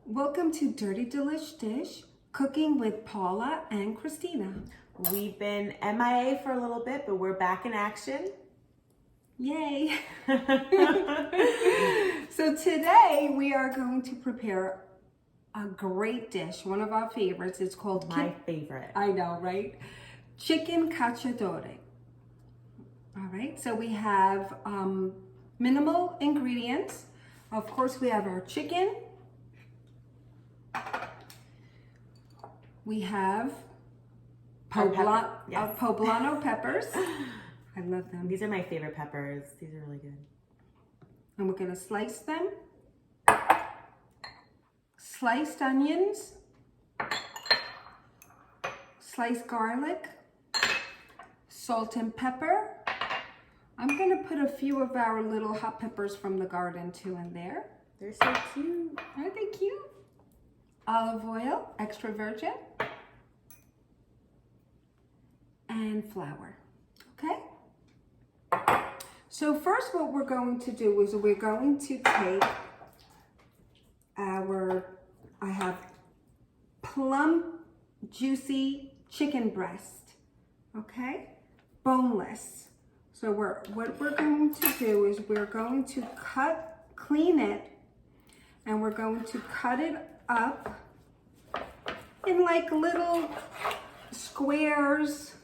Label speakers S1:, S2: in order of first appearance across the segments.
S1: Welcome to Dirty Delish Dish, cooking with Paula and Christina.
S2: We've been MIA for a little bit, but we're back in action.
S1: Yay! So today we are going to prepare a great dish, one of our favorites. It's called
S2: My favorite.
S1: I know, right? Chicken Cacciatore. All right, so we have minimal ingredients. Of course, we have our chicken. We have poblano peppers. I love them.
S2: These are my favorite peppers. These are really good.
S1: And we're gonna slice them. Sliced onions. Sliced garlic. Salt and pepper. I'm gonna put a few of our little hot peppers from the garden too in there.
S2: They're so cute.
S1: Aren't they cute? Olive oil, extra virgin. And flour, okay? So first what we're going to do is we're going to take I have plump, juicy chicken breast, okay? Boneless. So what we're going to do is we're going to clean it, and we're going to cut it up in like little squares,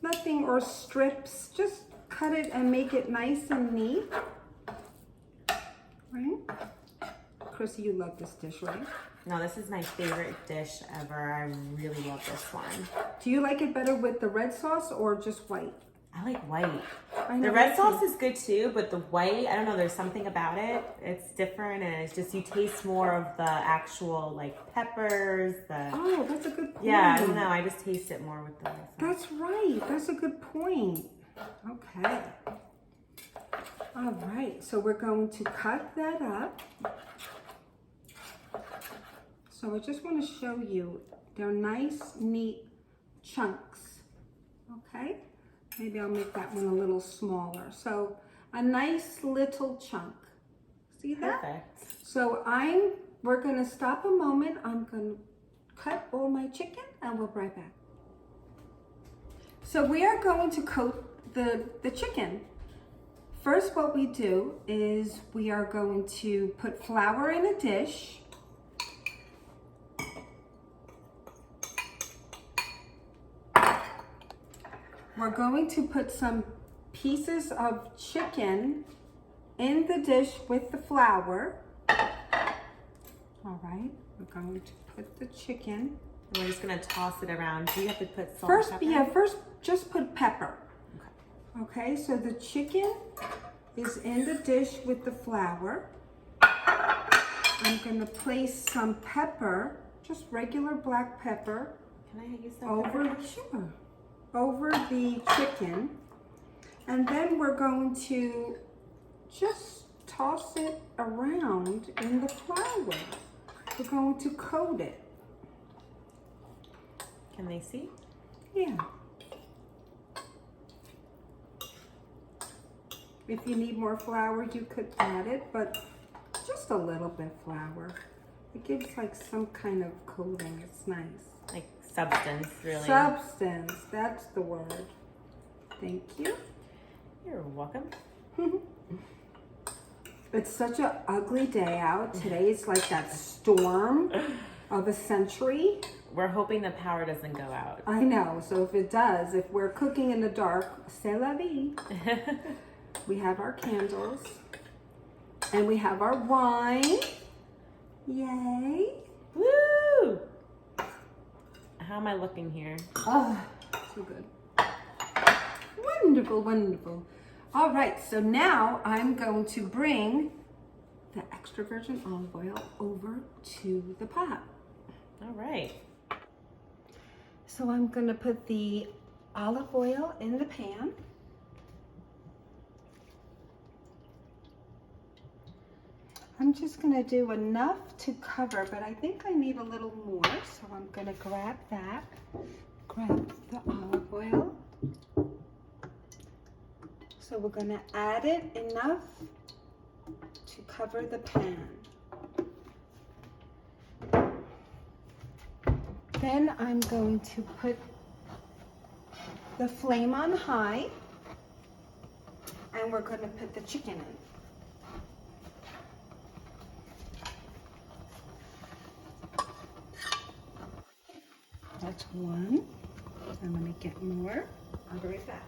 S1: nothing, or strips. Just cut it and make it nice and neat, right? Chrissy, you love this dish, right?
S2: No, this is my favorite dish ever. I really love this one.
S1: Do you like it better with the red sauce or just white?
S2: I like white.
S1: I know,
S2: The red
S1: me
S2: sauce
S1: too.
S2: is good too, but the white, I don't know, there's something about it. It's different, and it's just, you taste more of the actual like peppers,
S1: Oh, that's a good point.
S2: yeah, I don't know, I just taste it more with the red sauce.
S1: That's right. That's a good point. Okay. All right. So we're going to cut that up. So I just want to show you, they're nice, neat chunks. Okay. Maybe I'll make that one a little smaller. So a nice little chunk. See that?
S2: Perfect.
S1: So we're going to stop a moment. I'm going to cut all my chicken and we'll be right back. So we are going to coat the chicken. First, what we do is we are going to put flour in a dish. We're going to put some pieces of chicken in the dish with the flour. All right, we're going to put the chicken.
S2: And we're just gonna toss it around. Do you have to put salt
S1: First,
S2: and pepper?
S1: yeah, first just put pepper.
S2: Okay.
S1: Okay, so the chicken is in the dish with the flour. I'm gonna place some pepper, just regular black pepper,
S2: Can I use that pepper?
S1: over the chicken. And then we're going to just toss it around in the flour. We're going to coat it.
S2: Can they see?
S1: Yeah. If you need more flour, you could add it, but just a little bit flour. It gives like some kind of coating. It's nice.
S2: Like substance, really.
S1: Substance, that's the word. Thank you.
S2: You're welcome.
S1: It's such an ugly day out. Today is like that storm of a century.
S2: We're hoping the power doesn't go out.
S1: I know, so if it does, if we're cooking in the dark, c'est la vie. We have our candles, and we have our wine. Yay.
S2: Woo! How am I looking here?
S1: Oh, so good. Wonderful, wonderful. All right, so now I'm going to bring the extra virgin olive oil over to the pot.
S2: All right.
S1: So I'm going to put the olive oil in the pan. I'm just going to do enough to cover, but I think I need a little more. So I'm going to grab that, grab the olive oil. So we're going to add it enough to cover the pan. Then I'm going to put the flame on high, and we're going to put the chicken in. That's one. I'm going to get more. I'll be right back.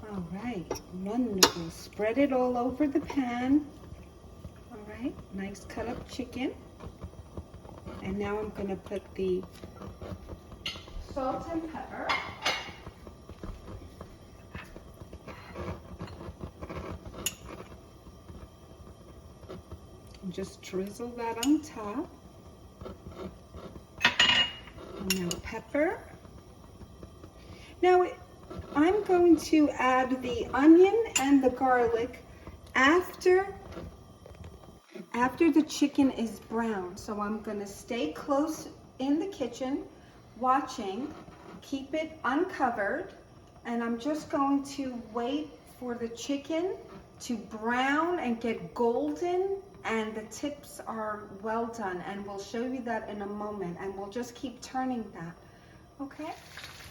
S1: All right, wonderful. Spread it all over the pan. All right, nice cut up chicken. And now I'm going to put the salt and pepper. And just drizzle that on top. And now pepper. Now I'm going to add the onion and the garlic after the chicken is brown. So I'm going to stay close in the kitchen watching, keep it uncovered, and I'm just going to wait for the chicken to brown and get golden and the tips are well done, and we'll show you that in a moment, and we'll just keep turning that. Okay,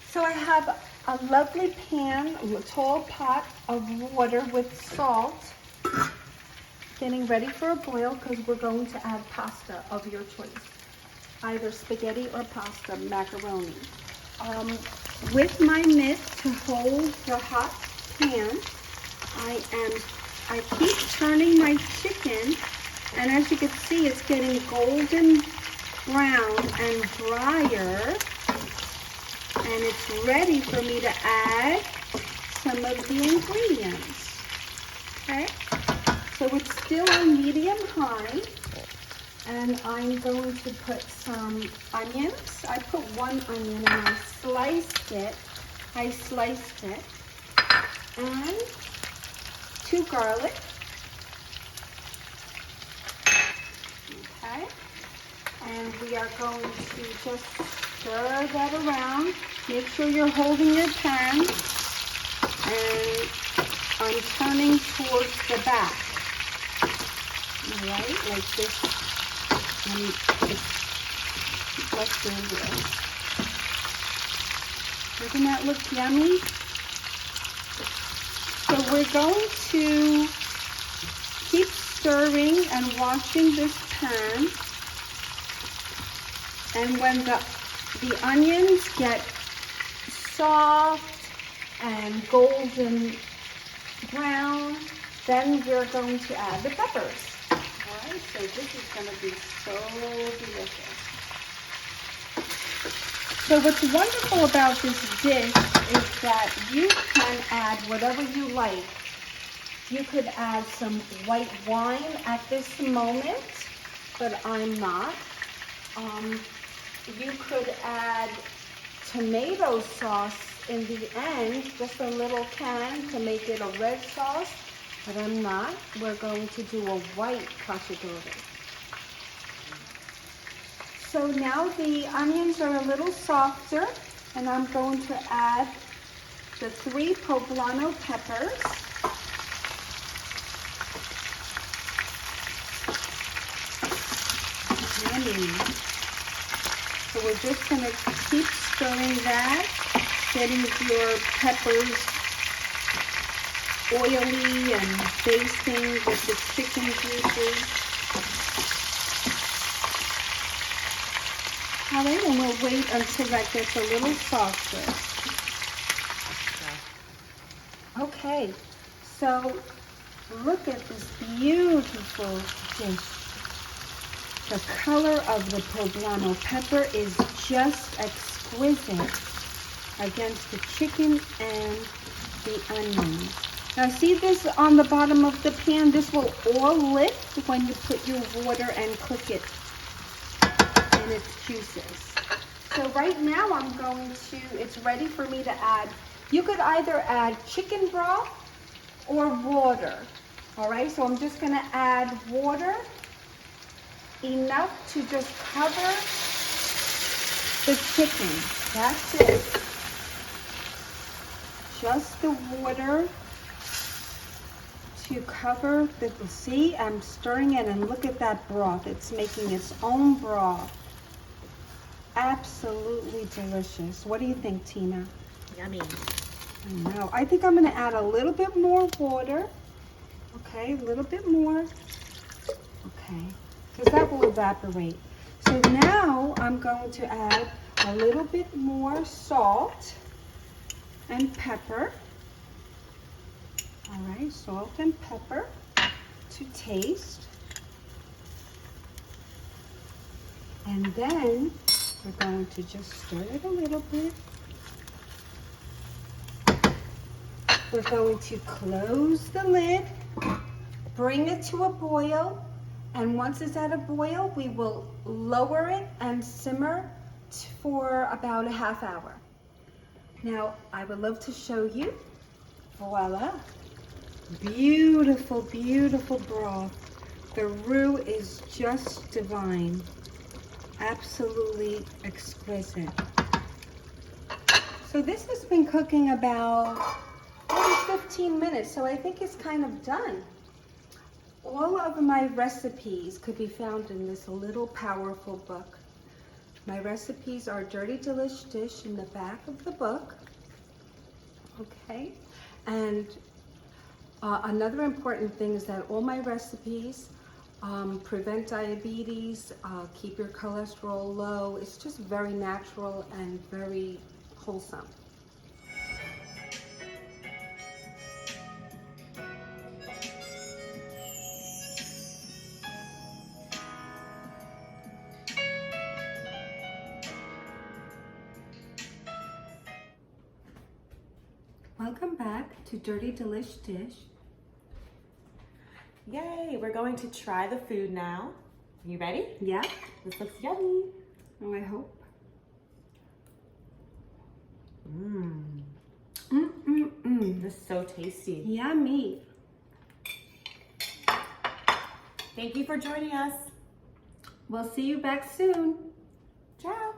S1: so I have a lovely pan, a tall pot of water with salt, getting ready for a boil because we're going to add pasta of your choice, either spaghetti or pasta, macaroni. With my mitt to hold the hot pan, I keep turning my chicken, and as you can see, it's getting golden brown and drier, and it's ready for me to add some of the ingredients. Okay, so it's still on medium high, and I'm going to put some onions. I put one onion and I sliced it, and 2 garlic. Okay, and we are going to just stir that around. Make sure you're holding your pan, and I'm turning towards the back. All right, like this. Let's do this. Doesn't that look yummy? So we're going to keep stirring and watching this pan, and when the onions get soft and golden brown, then we're going to add the peppers. All right, so this is going to be so delicious. So what's wonderful about this dish is that you can add whatever you like. You could add some white wine at this moment, but I'm not. You could add tomato sauce in the end, just a little can to make it a red sauce, but I'm not. We're going to do a white cacciatore. So now the onions are a little softer, and I'm going to add the 3 poblano peppers. Yummy. So we're just going to keep stirring that, getting your peppers oily and basting with the chicken juices. All right, and we'll wait until that gets a little softer. Okay, so look at this beautiful dish. The color of the poblano pepper is just exquisite against the chicken and the onions. Now see this on the bottom of the pan? This will all lift when you put your water and cook it in its juices. So right now it's ready for me to add. You could either add chicken broth or water. All right, so I'm just gonna add water, enough to just cover the chicken. That's it. Just the water to cover the, see, I'm stirring it and look at that broth. It's making its own broth. Absolutely delicious. What do you think, Tina?
S2: Yummy.
S1: I know. I think I'm going to add a little bit more water. Okay, a little bit more. Okay, because that will evaporate. So now I'm going to add a little bit more salt and pepper. All right, salt and pepper to taste. And then we're going to just stir it a little bit. We're going to close the lid, bring it to a boil, and once it's at a boil, we will lower it and simmer for about a half hour. Now, I would love to show you. Voila. Beautiful, beautiful broth. The roux is just divine. Absolutely exquisite. So this has been cooking about maybe 15 minutes, so I think it's kind of done. All of my recipes could be found in this little powerful book. My recipes are Dirty Delish Dish in the back of the book. Okay, and another important thing is that all my recipes prevent diabetes, keep your cholesterol low. It's just very natural and very wholesome. Welcome back to Dirty Delish Dish.
S2: Yay, we're going to try the food now. You ready?
S1: Yeah?
S2: This looks yummy.
S1: Oh, I hope.
S2: This is so tasty.
S1: Yummy.
S2: Thank you for joining us.
S1: We'll see you back soon.
S2: Ciao.